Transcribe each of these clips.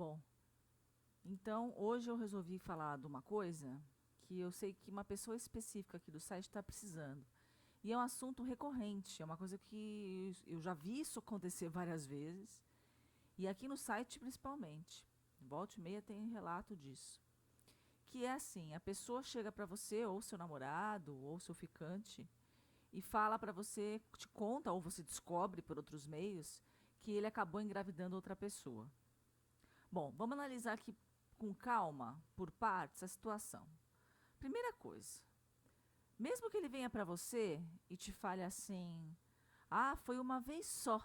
Bom, então hoje eu resolvi falar de uma coisa que eu sei que uma pessoa específica aqui do site está precisando. E é um assunto recorrente, é uma coisa que eu já vi isso acontecer várias vezes, e aqui no site principalmente. Volta e meia tem relato disso. Que é assim, a pessoa chega para você, ou seu namorado, ou seu ficante, e fala para você, te conta, ou você descobre por outros meios, que ele acabou engravidando outra pessoa. Bom, vamos analisar aqui com calma, por partes, a situação. Primeira coisa, mesmo que ele venha para você e te fale assim: ah, foi uma vez só.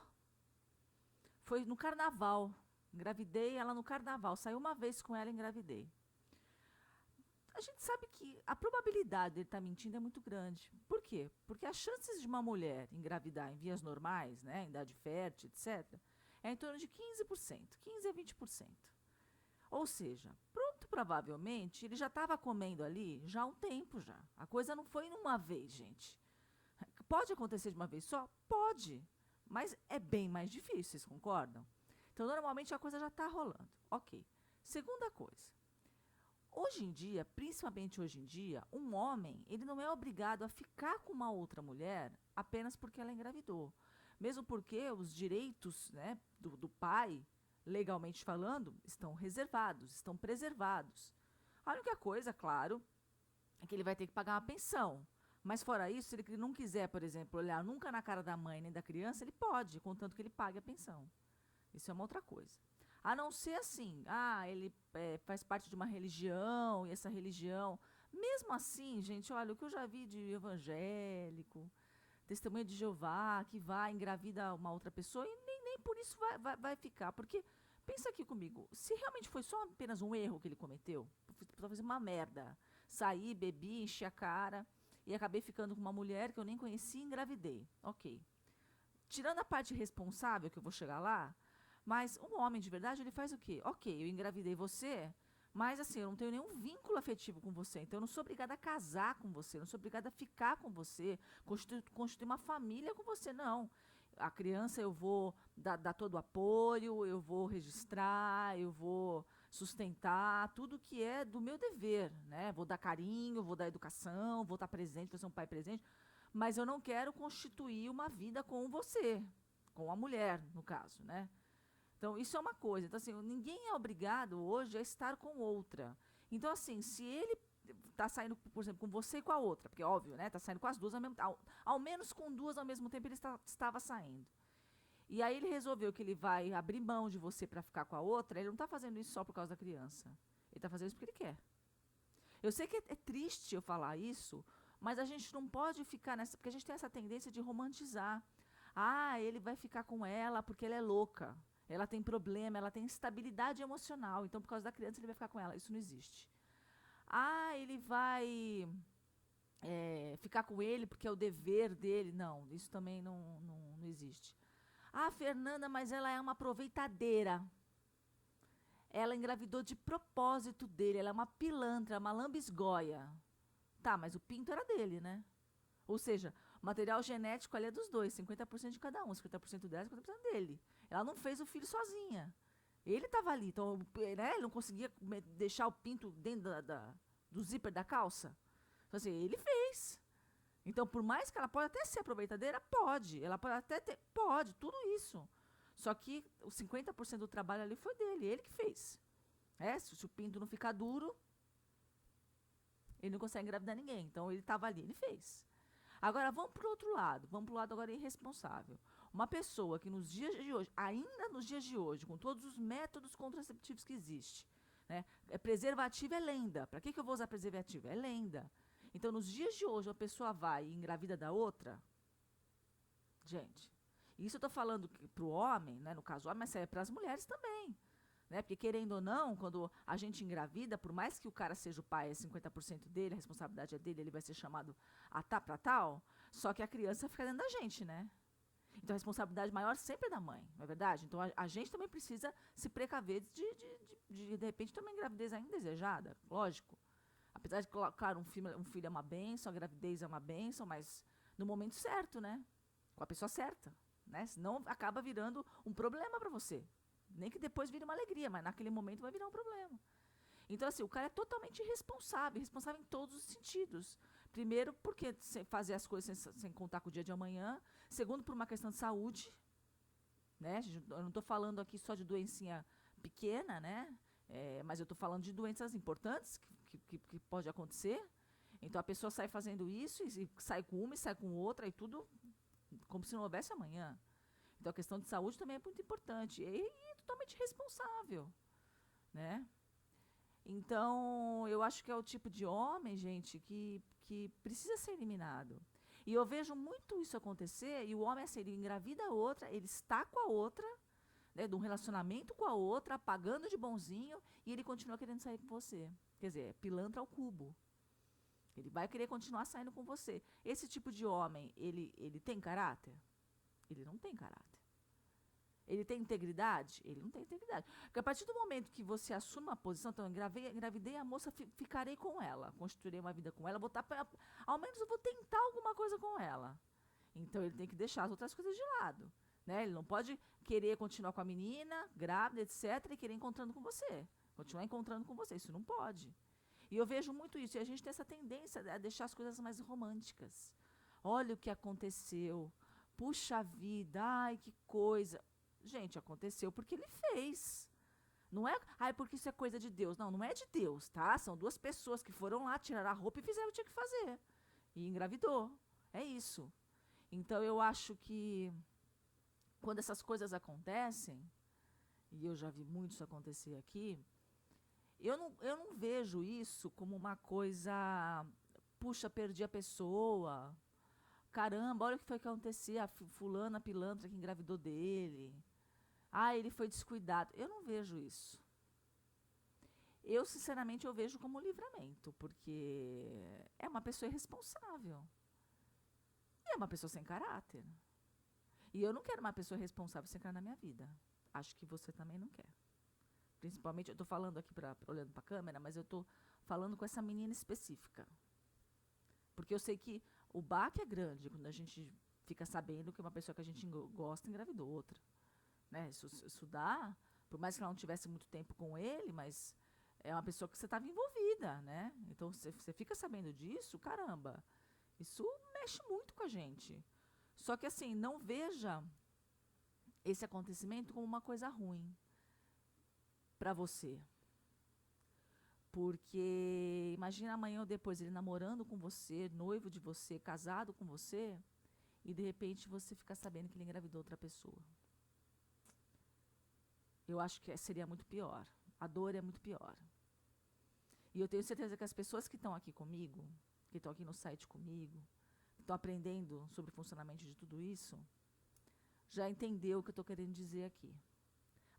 Foi no carnaval. Engravidei ela no carnaval. Saí uma vez com ela e engravidei. A gente sabe que a probabilidade dele estar mentindo é muito grande. Por quê? Porque as chances de uma mulher engravidar em vias normais, né, em idade fértil, etc., é em torno de 15%, 15 a 20%. Ou seja, pronto, provavelmente, ele já estava comendo ali já há um tempo já. A coisa não foi numa vez, gente. Pode acontecer de uma vez só? Pode. Mas é bem mais difícil, vocês concordam? Então, normalmente a coisa já está rolando. Ok. Segunda coisa. Hoje em dia, principalmente hoje em dia, um homem, ele não é obrigado a ficar com uma outra mulher apenas porque ela engravidou. Mesmo porque os direitos, né, do pai, legalmente falando, estão reservados, estão preservados. A única coisa, claro, é que ele vai ter que pagar uma pensão. Mas fora isso, se ele não quiser, por exemplo, olhar nunca na cara da mãe nem da criança, ele pode, contanto que ele pague a pensão. Isso é uma outra coisa. A não ser assim, ele faz parte de uma religião, e essa religião. Mesmo assim, gente, olha, o que eu já vi de evangélico, testemunha de Jeová, que vai, engravida uma outra pessoa, e nem por isso vai ficar. Porque, pensa aqui comigo, se realmente foi só apenas um erro que ele cometeu, talvez uma merda, saí, bebi, enchi a cara, e acabei ficando com uma mulher que eu nem conhecia e engravidei. Ok. Tirando a parte responsável, que eu vou chegar lá, mas um homem de verdade, ele faz o quê? Ok, eu engravidei você, mas assim, eu não tenho nenhum vínculo afetivo com você, então eu não sou obrigada a casar com você, não sou obrigada a ficar com você, constituir uma família com você, não. A criança eu vou dar todo o apoio, eu vou registrar, eu vou sustentar, tudo que é do meu dever, né? Vou dar carinho, vou dar educação, vou estar presente, vou ser um pai presente, mas eu não quero constituir uma vida com você, com a mulher, no caso, né? Então, isso é uma coisa. Então, assim, ninguém é obrigado hoje a estar com outra. Então, assim, se ele está saindo, por exemplo, com você e com a outra, porque óbvio, né? Está saindo com as duas ao mesmo tempo. Ao menos com duas ao mesmo tempo ele estava saindo. E aí ele resolveu que ele vai abrir mão de você para ficar com a outra. Ele não está fazendo isso só por causa da criança. Ele está fazendo isso porque ele quer. Eu sei que é triste eu falar isso, mas a gente não pode ficar nessa. Porque a gente tem essa tendência de romantizar. Ah, ele vai ficar com ela porque ela é louca. Ela tem problema, ela tem instabilidade emocional. Então, por causa da criança, ele vai ficar com ela. Isso não existe. Ah, ele vai ficar com ele porque é o dever dele. Não, isso também não existe. Ah, Fernanda, mas ela é uma aproveitadeira. Ela engravidou de propósito dele. Ela é uma pilantra, uma lambisgoia. Tá, mas o pinto era dele, né? Ou seja, o material genético ali é dos dois, 50% de cada um, 50% dela, 50% dele. Ela não fez o filho sozinha. Ele estava ali, então, né, ele não conseguia deixar o pinto dentro do zíper da calça. Então, assim, ele fez. Então, por mais que ela pode até ser aproveitadeira, pode. Ela pode até ter, pode, tudo isso. Só que os 50% do trabalho ali foi dele, ele que fez. Se o pinto não ficar duro, ele não consegue engravidar ninguém. Então, ele estava ali, ele fez. Agora, vamos para o outro lado. Vamos para o lado agora irresponsável. Uma pessoa que nos dias de hoje, ainda nos dias de hoje, com todos os métodos contraceptivos que existem, né, preservativo é lenda. Para que eu vou usar preservativo? É lenda. Então, nos dias de hoje, uma pessoa vai e engravida da outra, gente, isso eu estou falando para o homem, né, no caso, homem, mas serve para as mulheres também. Né? Porque, querendo ou não, quando a gente engravida, por mais que o cara seja o pai, é 50% dele, a responsabilidade é dele, ele vai ser chamado a tá pra tal, só que a criança fica dentro da gente, né? Então a responsabilidade maior sempre é da mãe, não é verdade? Então a gente também precisa se precaver de repente, também gravidez ainda indesejada, lógico. Apesar de, claro, um filho é uma bênção, a gravidez é uma bênção, mas no momento certo, né? Com a pessoa certa, né? Senão acaba virando um problema para você. Nem que depois vire uma alegria, mas naquele momento vai virar um problema. Então, assim, o cara é totalmente irresponsável em todos os sentidos. Primeiro, porque fazer as coisas sem contar com o dia de amanhã. Segundo, por uma questão de saúde, né? Eu não estou falando aqui só de doencinha pequena, né? Mas eu estou falando de doenças importantes que pode acontecer. Então a pessoa sai fazendo isso e sai com uma e sai com outra e tudo como se não houvesse amanhã. Então a questão de saúde também é muito importante e é totalmente responsável, né? Então eu acho que é o tipo de homem, gente, que precisa ser eliminado. E eu vejo muito isso acontecer e o homem, assim, ele engravida a outra, ele está com a outra, né, de um relacionamento com a outra, pagando de bonzinho, e ele continua querendo sair com você. Quer dizer, é pilantra ao cubo. Ele vai querer continuar saindo com você. Esse tipo de homem, ele tem caráter? Ele não tem caráter. Ele tem integridade? Ele não tem integridade. Porque a partir do momento que você assume uma posição, então engravidei a moça, ficarei com ela, constituirei uma vida com ela, ao menos eu vou tentar alguma coisa com ela. Então ele tem que deixar as outras coisas de lado. Né? Ele não pode querer continuar com a menina, grávida, etc., e querer encontrando com você. Continuar encontrando com você. Isso não pode. E eu vejo muito isso. E a gente tem essa tendência a deixar as coisas mais românticas. Olha o que aconteceu. Puxa vida, ai, que coisa. Gente, aconteceu porque ele fez. Não é, ai, porque isso é coisa de Deus. Não, não é de Deus, tá? São duas pessoas que foram lá, tiraram a roupa e fizeram o que tinha que fazer. E engravidou. É isso. Então eu acho que quando essas coisas acontecem, e eu já vi muito isso acontecer aqui, eu não vejo isso como uma coisa, puxa, perdi a pessoa, caramba, olha o que foi que acontecia, a fulana, a pilantra que engravidou dele, ele foi descuidado. Eu não vejo isso. Eu, sinceramente, eu vejo como livramento, porque é uma pessoa irresponsável. E é uma pessoa sem caráter. E eu não quero uma pessoa responsável sem caráter na minha vida. Acho que você também não quer. Principalmente, eu estou falando aqui, olhando para a câmera, mas eu estou falando com essa menina específica. Porque eu sei que o baque é grande quando a gente fica sabendo que uma pessoa que a gente gosta engravidou outra. Né? Isso dá, por mais que ela não tivesse muito tempo com ele, mas é uma pessoa que você estava envolvida, né? Então, você fica sabendo disso, caramba, isso mexe muito com a gente. Só que, assim, não veja esse acontecimento como uma coisa ruim para você. Porque imagina amanhã ou depois ele namorando com você, noivo de você, casado com você, e de repente você fica sabendo que ele engravidou outra pessoa. Eu acho que seria muito pior. A dor é muito pior. E eu tenho certeza que as pessoas que estão aqui comigo, que estão aqui no site comigo, que estão aprendendo sobre o funcionamento de tudo isso, já entendeu o que eu estou querendo dizer aqui.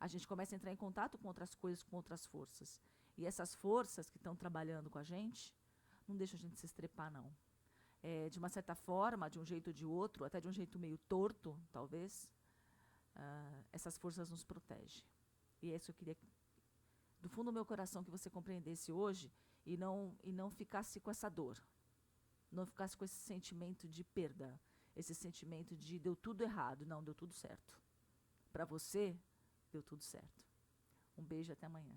A gente começa a entrar em contato com outras coisas, com outras forças. E essas forças que estão trabalhando com a gente, não deixam a gente se estrepar, não. De uma certa forma, de um jeito ou de outro, até de um jeito meio torto, talvez, essas forças nos protegem. E é isso que eu queria, do fundo do meu coração, que você compreendesse hoje e não ficasse com essa dor. Não ficasse com esse sentimento de perda, esse sentimento de deu tudo errado. Não, deu tudo certo. Para você, deu tudo certo. Um beijo, até amanhã.